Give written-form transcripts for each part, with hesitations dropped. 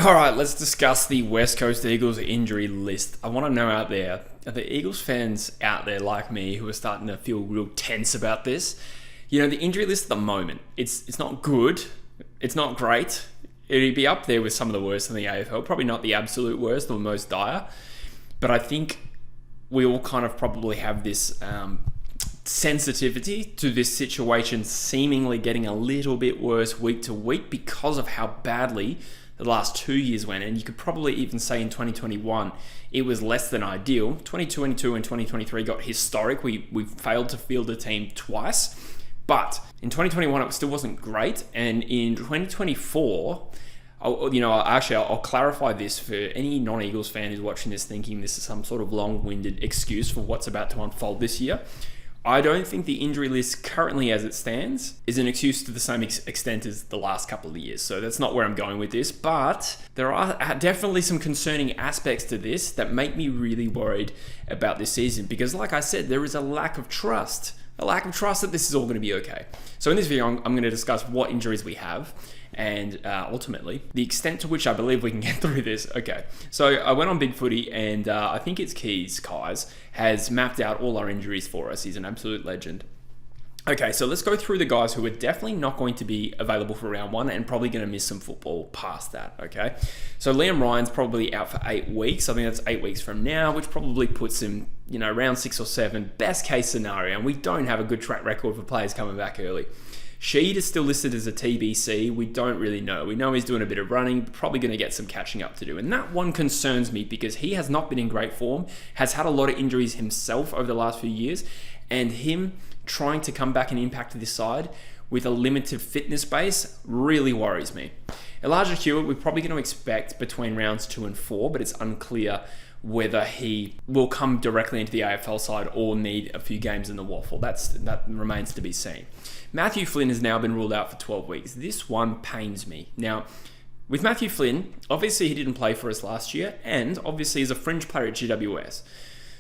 All right, let's discuss the West Coast Eagles injury list. I want to know out there, are the Eagles fans out there like me who are starting to feel real tense about this? You know, the injury list at the moment, it's not good. It's not great. It'd be up there with some of the worst in the AFL. Probably not the absolute worst or most dire. But I think we all kind of probably have this sensitivity to this situation seemingly getting a little bit worse week to week because of how badly the last 2 years went. And you could probably even say in 2021, it was less than ideal. 2022 and 2023 got historic. We failed to field a team twice. But in 2021, it still wasn't great. And in 2024, I'll clarify this for any non-Eagles fan who's watching this thinking this is some sort of long-winded excuse for what's about to unfold this year. I don't think the injury list currently as it stands is an excuse to the same extent as the last couple of years. So that's not where I'm going with this, but there are definitely some concerning aspects to this that make me really worried about this season because, like I said, there is a lack of trust that this is all going to be okay. So in this video, I'm going to discuss what injuries we have and ultimately the extent to which I believe we can get through this. Okay, so I went on Big Footy and I think it's Kais has mapped out all our injuries for us. He's an absolute legend. Okay, so let's go through the guys who are definitely not going to be available for round one and probably going to miss some football past that, okay? So Liam Ryan's probably out for 8 weeks. I think that's 8 weeks from now, which probably puts him, round 6 or 7, best case scenario. And we don't have a good track record for players coming back early. Sheed is still listed as a TBC. We don't really know. We know he's doing a bit of running, probably going to get some catching up to do. And that one concerns me because he has not been in great form, has had a lot of injuries himself over the last few years, and him trying to come back and impact this side with a limited fitness base really worries me. Elijah Hewitt, we're probably going to expect between rounds 2 and 4, but it's unclear whether he will come directly into the AFL side or need a few games in the waffle. That remains to be seen. Matthew Flynn has now been ruled out for 12 weeks. This one pains me. Now, with Matthew Flynn, obviously he didn't play for us last year, and obviously he's a fringe player at GWS.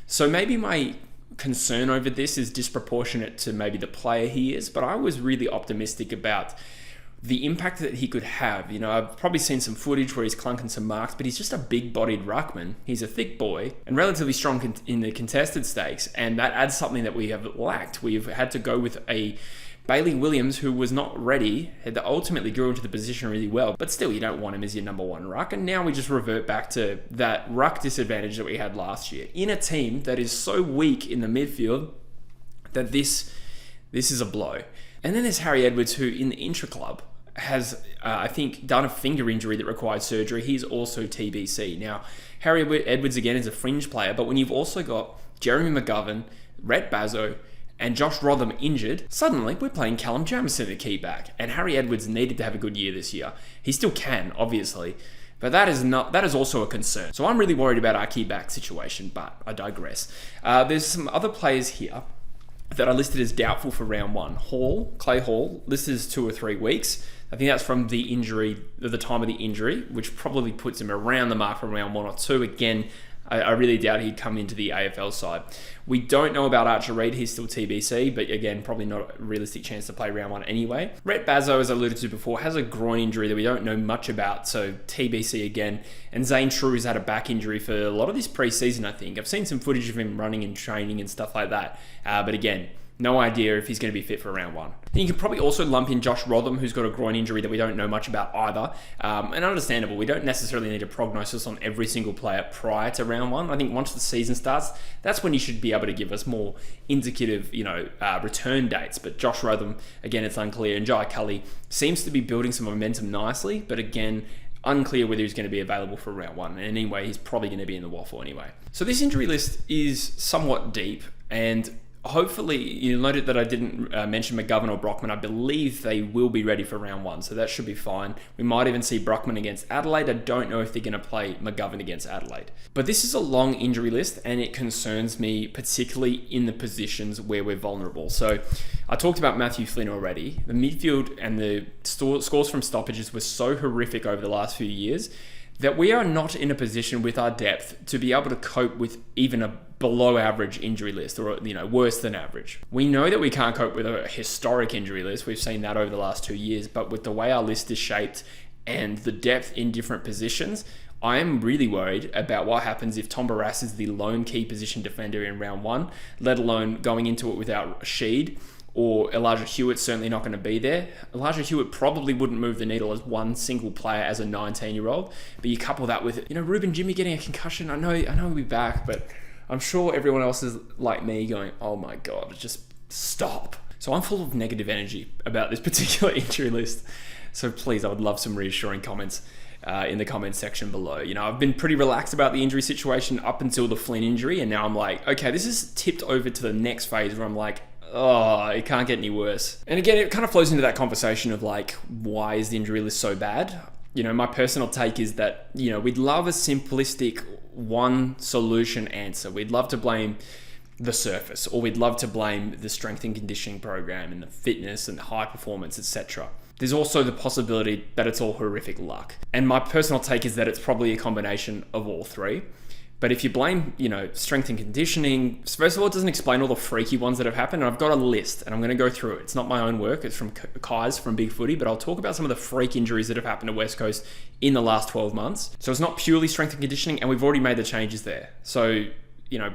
So maybe my concern over this is disproportionate to maybe the player he is, but I was really optimistic about the impact that he could have. I've probably seen some footage where he's clunking some marks, but he's just a big-bodied ruckman. He's a thick boy and relatively strong in the contested stakes, and that adds something that we have lacked. We've had to go with a Bailey Williams, who was not ready, had ultimately grew into the position really well, but still you don't want him as your number one ruck. And now we just revert back to that ruck disadvantage that we had last year in a team that is so weak in the midfield that this is a blow. And then there's Harry Edwards, who in the intra-club has, I think, done a finger injury that required surgery. He's also TBC. Now, Harry Edwards, again, is a fringe player, but when you've also got Jeremy McGovern, Rhett Bazzo, and Josh Rotham injured, suddenly we're playing Callum Jamison at key back. And Harry Edwards needed to have a good year this year. He still can, obviously, but that is also a concern. So I'm really worried about our key back situation, but I digress. There's some other players here that are listed as doubtful for round one. Clay Hall, listed as 2 or 3 weeks. I think that's from the time of the injury, which probably puts him around the mark for round 1 or 2. Again, I really doubt he'd come into the AFL side. We don't know about Archer Reid. He's still TBC, but again, probably not a realistic chance to play round 1 anyway. Rhett Bazzo, as I alluded to before, has a groin injury that we don't know much about, so TBC again. And Zane True has had a back injury for a lot of this preseason, I think. I've seen some footage of him running and training and stuff like that, but again, no idea if he's going to be fit for round 1. And you could probably also lump in Josh Rotham, who's got a groin injury that we don't know much about either. And understandable, we don't necessarily need a prognosis on every single player prior to round 1. I think once the season starts, that's when you should be able to give us more indicative, return dates. But Josh Rotham, again, it's unclear. And Jai Cully seems to be building some momentum nicely, but again, unclear whether he's going to be available for round 1. And anyway, he's probably going to be in the waffle anyway. So this injury list is somewhat deep, and hopefully, you'll note that I didn't mention McGovern or Brockman. I believe they will be ready for round 1, so that should be fine. We might even see Brockman against Adelaide. I don't know if they're going to play McGovern against Adelaide. But this is a long injury list, and it concerns me, particularly in the positions where we're vulnerable. So I talked about Matthew Flynn already. The midfield and the scores from stoppages were so horrific over the last few years that we are not in a position with our depth to be able to cope with even a below average injury list, or worse than average. We know that we can't cope with a historic injury list. We've seen that over the last 2 years, but with the way our list is shaped and the depth in different positions, I am really worried about what happens if Tom Barrass is the lone key position defender in round one, let alone going into it without Sheed, or Elijah Hewitt's certainly not going to be there. Elijah Hewitt probably wouldn't move the needle as one single player as a 19-year-old, but you couple that with, Ruben Jimmy getting a concussion. I know he'll be back, but I'm sure everyone else is like me going, oh my God, just stop. So I'm full of negative energy about this particular injury list. So please, I would love some reassuring comments in the comments section below. I've been pretty relaxed about the injury situation up until the Flynn injury, and now I'm like, okay, this is tipped over to the next phase where I'm like, oh, it can't get any worse. And again, it kind of flows into that conversation of like, why is the injury list so bad? My personal take is that, we'd love a simplistic one solution answer. We'd love to blame the surface, or we'd love to blame the strength and conditioning program and the fitness and the high performance, etc. There's also the possibility that it's all horrific luck. And my personal take is that it's probably a combination of all three. But if you blame, strength and conditioning, first of all, it doesn't explain all the freaky ones that have happened. And I've got a list, and I'm going to go through it. It's not my own work. It's from Kai's from Big Footy, but I'll talk about some of the freak injuries that have happened to West Coast in the last 12 months. So it's not purely strength and conditioning, and we've already made the changes there. So,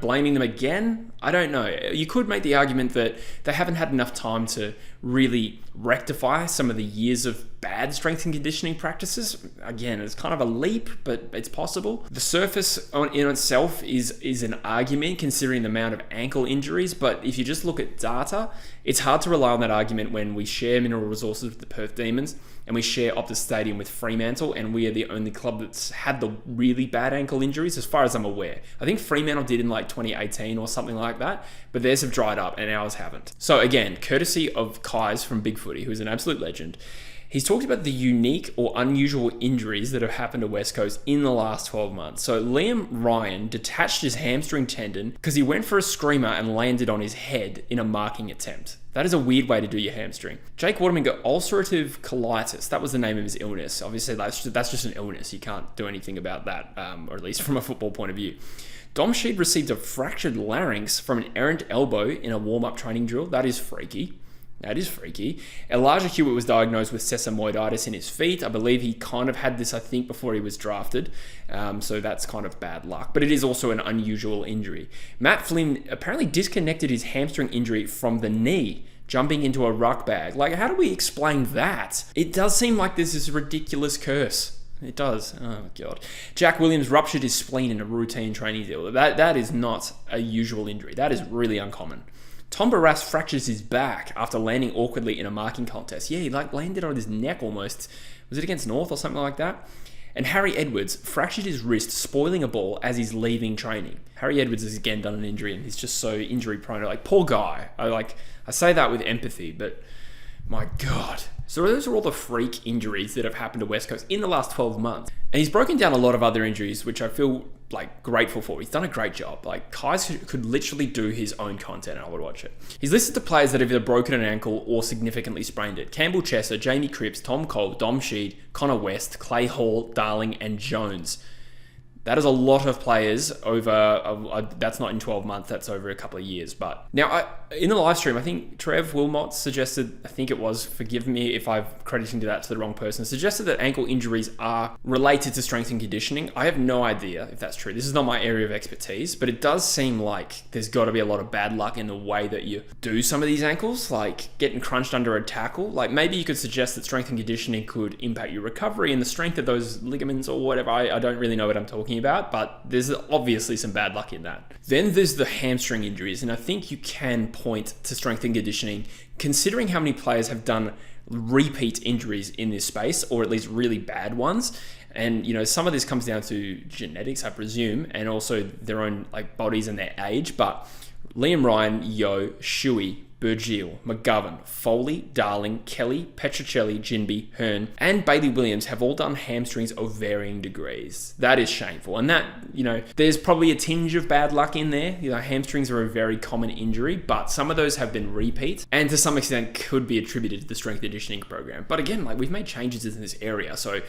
blaming them again, I don't know. You could make the argument that they haven't had enough time to really rectify some of the years of bad strength and conditioning practices. Again, it's kind of a leap, but it's possible. The surface in itself is an argument considering the amount of ankle injuries, but if you just look at data, it's hard to rely on that argument when we share mineral resources with the Perth Demons and we share Optus Stadium with Fremantle, and we are the only club that's had the really bad ankle injuries as far as I'm aware. I think Fremantle did in like 2018 or something like that, but theirs have dried up and ours haven't. So again, courtesy of Kai's from Big Footy, who's an absolute legend, he's talked about the unique or unusual injuries that have happened to West Coast in the last 12 months. So Liam Ryan detached his hamstring tendon because he went for a screamer and landed on his head in a marking attempt. That is a weird way to do your hamstring. Jake Waterman got ulcerative colitis. That was the name of his illness. Obviously, that's just an illness. You can't do anything about that, or at least from a football point of view. Dom Sheed received a fractured larynx from an errant elbow in a warm-up training drill. That is freaky. Elijah Hewitt was diagnosed with sesamoiditis in his feet. I believe he kind of had this, before he was drafted. So that's kind of bad luck. But it is also an unusual injury. Matt Flynn apparently disconnected his hamstring injury from the knee, jumping into a ruck bag. Like, how do we explain that? It does seem like this is a ridiculous curse. It does. Oh, God. Jack Williams ruptured his spleen in a routine training deal. That is not a usual injury. That is really uncommon. Tom Barrass fractures his back after landing awkwardly in a marking contest. Yeah, he landed on his neck almost. Was it against North or something like that? And Harry Edwards fractured his wrist spoiling a ball as he's leaving training. Harry Edwards has again done an injury and he's just so injury prone. Like, poor guy. I say that with empathy, but my God. So those are all the freak injuries that have happened to West Coast in the last 12 months. And he's broken down a lot of other injuries, which I feel grateful for. He's done a great job. Kai could literally do his own content and I would watch it. He's listed the players that have either broken an ankle or significantly sprained it. Campbell Chesser, Jamie Cripps, Tom Cole, Dom Sheed, Connor West, Clay Hall, Darling, and Jones. That is a lot of players over, that's not in 12 months, that's over a couple of years. But now, in the live stream, I think Trev Wilmot suggested, forgive me if I'm crediting that to the wrong person, suggested that ankle injuries are related to strength and conditioning. I have no idea if that's true. This is not my area of expertise, but it does seem like there's got to be a lot of bad luck in the way that you do some of these ankles, like getting crunched under a tackle. Like, maybe you could suggest that strength and conditioning could impact your recovery and the strength of those ligaments or whatever. I don't really know what I'm talking about, but there's obviously some bad luck in that. Then there's the hamstring injuries, and I think you can point to strength and conditioning considering how many players have done repeat injuries in this space, or at least really bad ones. And some of this comes down to genetics, I presume, and also their own bodies and their age. But Liam Ryan, Yeo, Shuey, Burgeel, McGovern, Foley, Darling, Kelly, Petrocelli, Jinby, Hearn, and Bailey Williams have all done hamstrings of varying degrees. That is shameful. And that, there's probably a tinge of bad luck in there. Hamstrings are a very common injury, but some of those have been repeats and to some extent could be attributed to the strength and conditioning program. But again, we've made changes in this area. So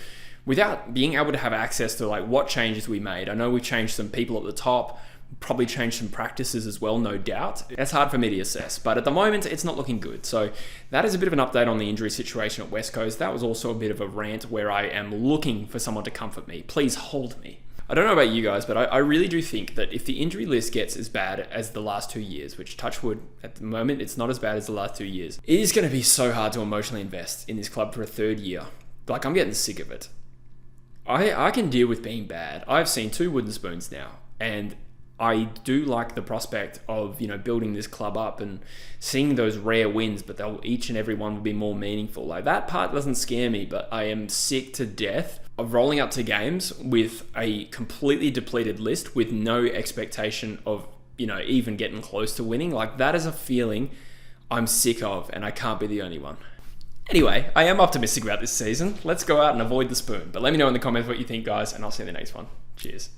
without being able to have access to what changes we made, I know we've changed some people at the top. Probably change some practices as well, no doubt. That's hard for me to assess, but at the moment, it's not looking good. So that is a bit of an update on the injury situation at West Coast. That was also a bit of a rant where I am looking for someone to comfort me. Please hold me. I don't know about you guys, but I really do think that if the injury list gets as bad as the last 2 years, which touch wood, at the moment, it's not as bad as the last 2 years, it is going to be so hard to emotionally invest in this club for a third year. Like, I'm getting sick of it. I can deal with being bad. I've seen 2 wooden spoons now, and I do like the prospect of, building this club up and seeing those rare wins, but each and every one will be more meaningful. Like, that part doesn't scare me, but I am sick to death of rolling up to games with a completely depleted list with no expectation of, even getting close to winning. Like, that is a feeling I'm sick of, and I can't be the only one. Anyway, I am optimistic about this season. Let's go out and avoid the spoon. But let me know in the comments what you think, guys, and I'll see you in the next one. Cheers.